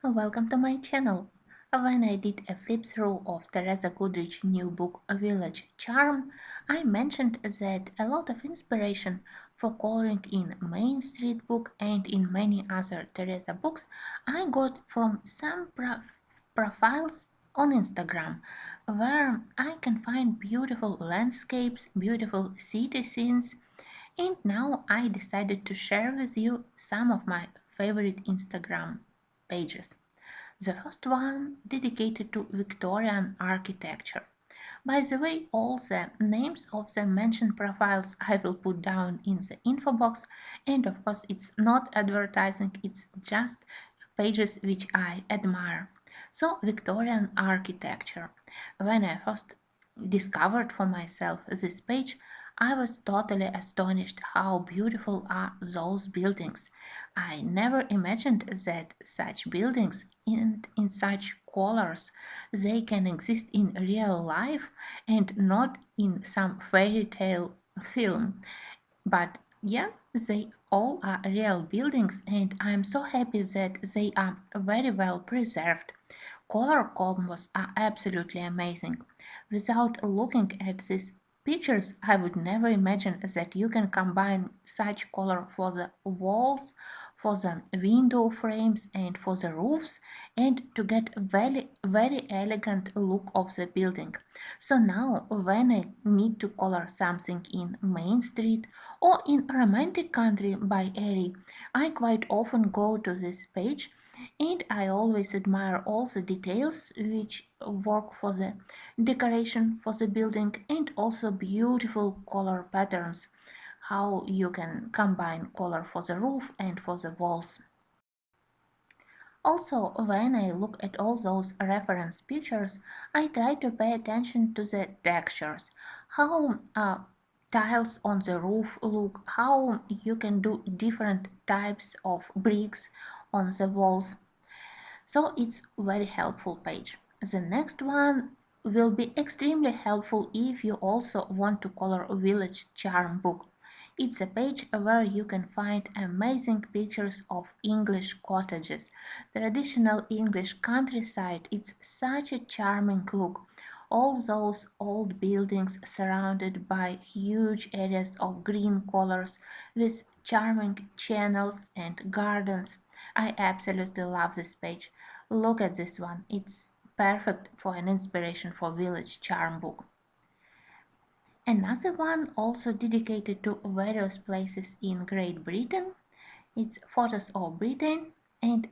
Welcome to my channel. When I did a flip through of Teresa Goodrich's new book Village Charm, I mentioned that a lot of inspiration for coloring in Main Street book and in many other Teresa books I got from some profiles on Instagram, where I can find beautiful landscapes, beautiful city scenes, and now I decided to share with you some of my favorite Instagram pages. The first one dedicated to Victorian architecture. By the way, all the names of the mentioned profiles I will put down in the info box, and of course, it's not advertising, it's just pages which I admire. So, Victorian architecture. When I first discovered for myself this page, I was totally astonished how beautiful are those buildings. I never imagined that such buildings in such colors they can exist in real life and not in some fairy tale film. But yeah, they all are real buildings, and I'm so happy that they are very well preserved. Color combos are absolutely amazing. Without looking at these pictures, I would never imagine that you can combine such color for the walls, for the window frames, and for the roofs, and to get a very elegant look of the building. So now, when I need to color something in Main Street or in romantic country by Airy, I quite often go to this page and I always admire all the details which work for the decoration for the building and also beautiful color patterns, how you can combine color for the roof and for the walls. Also, when I look at all those reference pictures, I try to pay attention to the textures, how tiles on the roof look, how you can do different types of bricks on the walls. So it's very helpful page. The next one will be extremely helpful if you also want to color a village charm book. It's a page where you can find amazing pictures of English cottages, traditional English countryside. It's such a charming look. All those old buildings surrounded by huge areas of green colors with charming channels and gardens. I absolutely love this page. Look at this one. It's perfect for an inspiration for village charm book. Another one also dedicated to various places in Great Britain. It's photos of Britain, and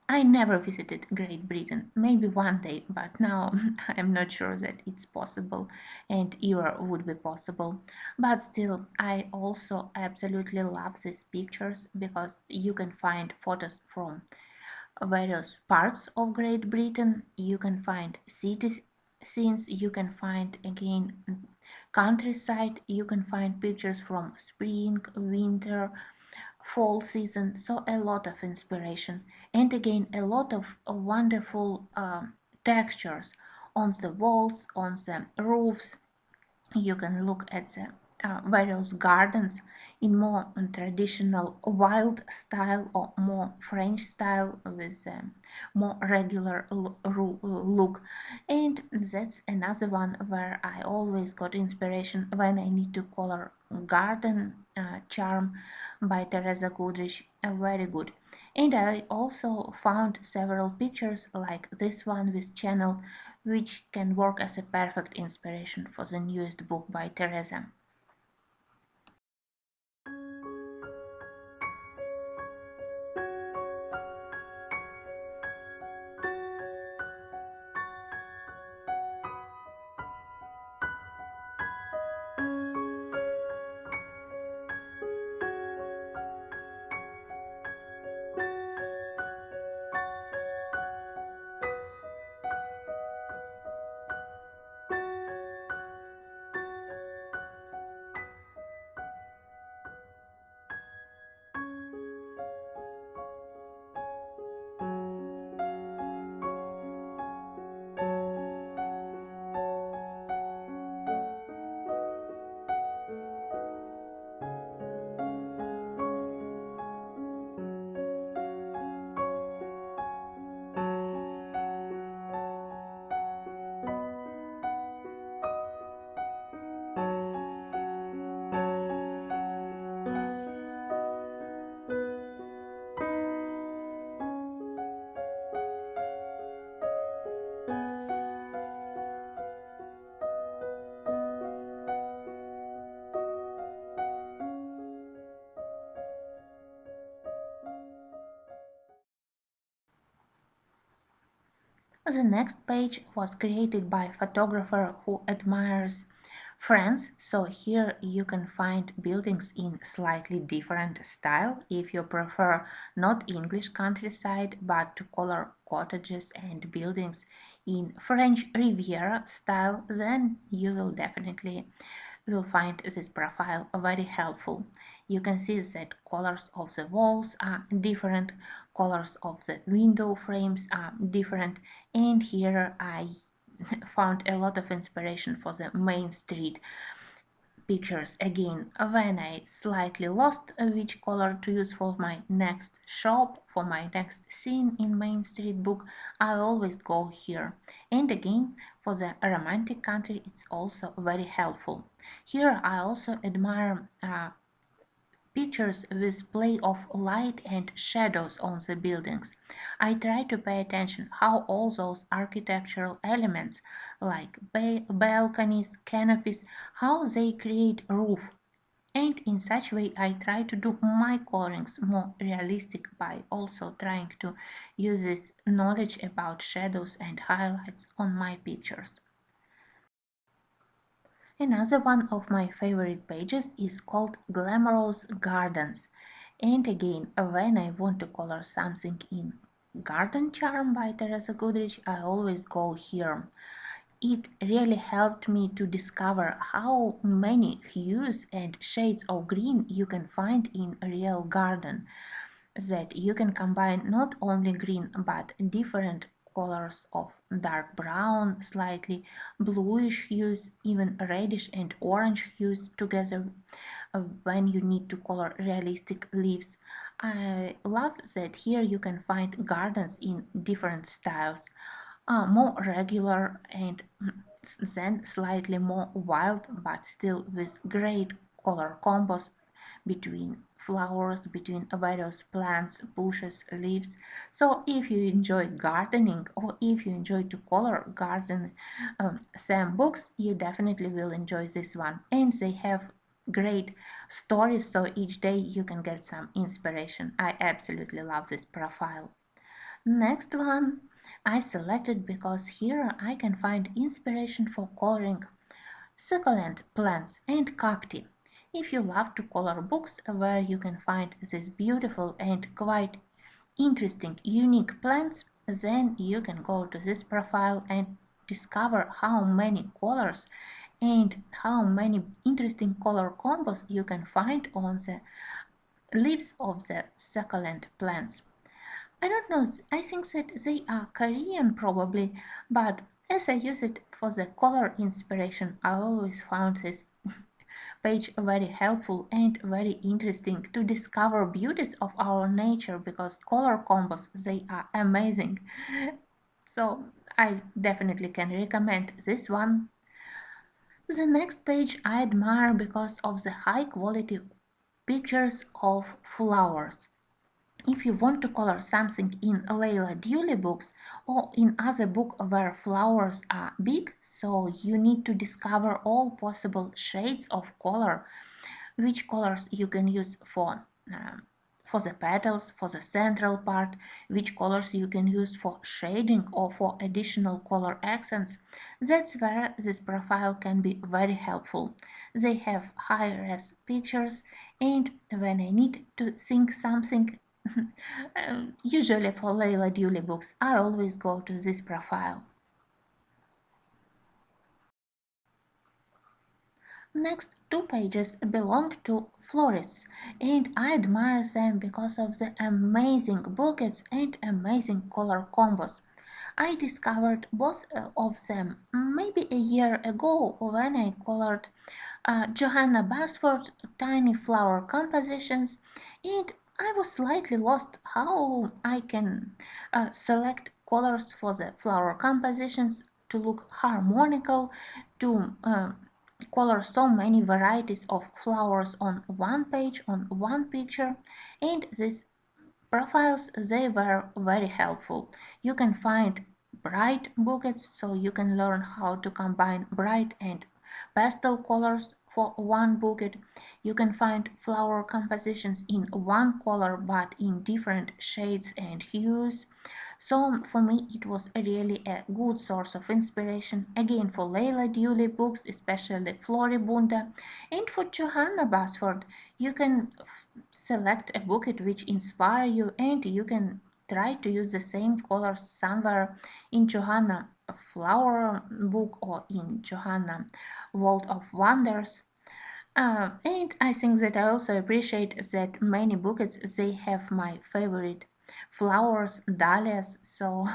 I never visited Great Britain. Maybe one day, but now I'm not sure that it's possible and ever would be possible. But still, I also absolutely love these pictures because you can find photos from various parts of Great Britain. You can find city scenes, you can find again countryside, you can find pictures from spring, winter, fall season. So a lot of inspiration and again a lot of wonderful textures on the walls, on the roofs. You can look at the various gardens in more traditional wild style or more French style with more regular look. And that's another one where I always got inspiration when I need to color garden charm by Teresa Goodrich. Very good. And I also found several pictures like this one with channel, which can work as a perfect inspiration for the newest book by Teresa. The next page was created by a photographer who admires France, so here you can find buildings in slightly different style if you prefer not English countryside but to color cottages and buildings in French Riviera style, then you will find this profile very helpful. You can see that colors of the walls are different, colors of the window frames are different, and here I found a lot of inspiration for the main street pictures again when I slightly lost which color to use for my next shop, for my next scene in Main Street book. I always go here. And again, for the romantic country, it's also very helpful. Here I also admire pictures with play of light and shadows on the buildings. I try to pay attention how all those architectural elements like balconies, canopies, how they create roof. And in such way I try to do my colorings more realistic by also trying to use this knowledge about shadows and highlights on my pictures. Another one of my favorite pages is called Glamorous Gardens. And again, when I want to color something in Garden Charm by Teresa Goodrich, I always go here. It really helped me to discover how many hues and shades of green you can find in a real garden, that you can combine not only green but different colors of dark brown, slightly bluish hues, even reddish and orange hues together when you need to color realistic leaves. I love that here you can find gardens in different styles, more regular and then slightly more wild, but still with great color combos between flowers, between various plants, bushes, leaves. So if you enjoy gardening or if you enjoy to color garden theme books, you definitely will enjoy this one. And they have great stories, so each day you can get some inspiration. I absolutely love this profile. Next one I selected because here I can find inspiration for coloring succulent plants and cacti. If you love to color books where you can find these beautiful and quite interesting unique plants, then you can go to this profile and discover how many colors and how many interesting color combos you can find on the leaves of the succulent plants. I don't know, I think that they are Korean probably, but as I use it for the color inspiration, I always found this page very helpful and very interesting to discover beauties of our nature because color combos, they are amazing. So I definitely can recommend this one. The next page I admire because of the high quality pictures of flowers. If you want to color something in Leila Dewley books or in other book where flowers are big, so you need to discover all possible shades of color, which colors you can use for the petals, for the central part, which colors you can use for shading or for additional color accents. That's where this profile can be very helpful. They have high-res pictures, and when I need to think something, usually for Leila Dewley books, I always go to this profile. Next two pages belong to florists, and I admire them because of the amazing bouquets and amazing color combos. I discovered both of them maybe a year ago when I colored Johanna Basford's tiny flower compositions, and I was slightly lost how I can select colors for the flower compositions to look harmonical, to color so many varieties of flowers on one page, on one picture, and these profiles, they were very helpful. You can find bright bouquets, so you can learn how to combine bright and pastel colors for one bouquet. You can find flower compositions in one color but in different shades and hues. So for me it was really a good source of inspiration again for Leila Dewley books, especially Floribunda, and for Johanna Basford. You can select a bouquet which inspire you and you can try to use the same colors somewhere in Johanna flower book or in Johanna World of Wonders. And I think that I also appreciate that many bouquets they have my favorite flowers, dahlias, so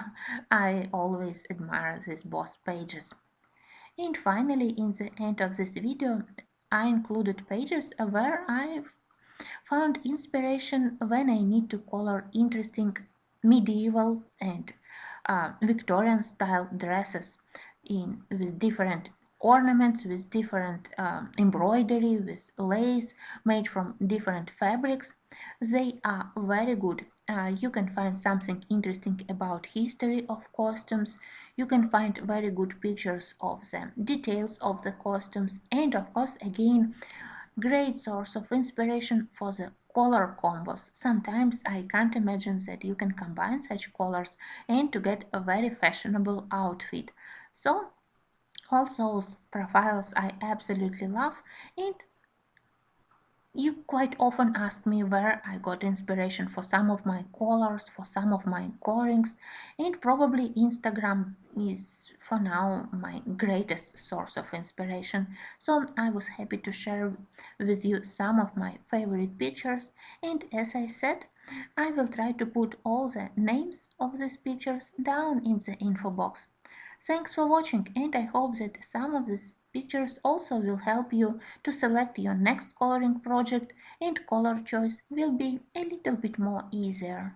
I always admire these both pages. And finally, in the end of this video, I included pages where I found inspiration when I need to color interesting medieval and Victorian style dresses in with different ornaments, with different embroidery, with lace made from different fabrics. They are very good. You can find something interesting about history of costumes. You can find very good pictures of the details of the costumes, and of course, again, great source of inspiration for the color combos. Sometimes I can't imagine that you can combine such colors and to get a very fashionable outfit. So all those profiles I absolutely love, and you quite often ask me where I got inspiration for some of my colors, for some of my colorings, and probably Instagram is for now my greatest source of inspiration. So I was happy to share with you some of my favorite pictures, and as I said, I will try to put all the names of these pictures down in the info box. Thanks for watching, and I hope that some of these pictures also will help you to select your next coloring project and color choice will be a little bit more easier.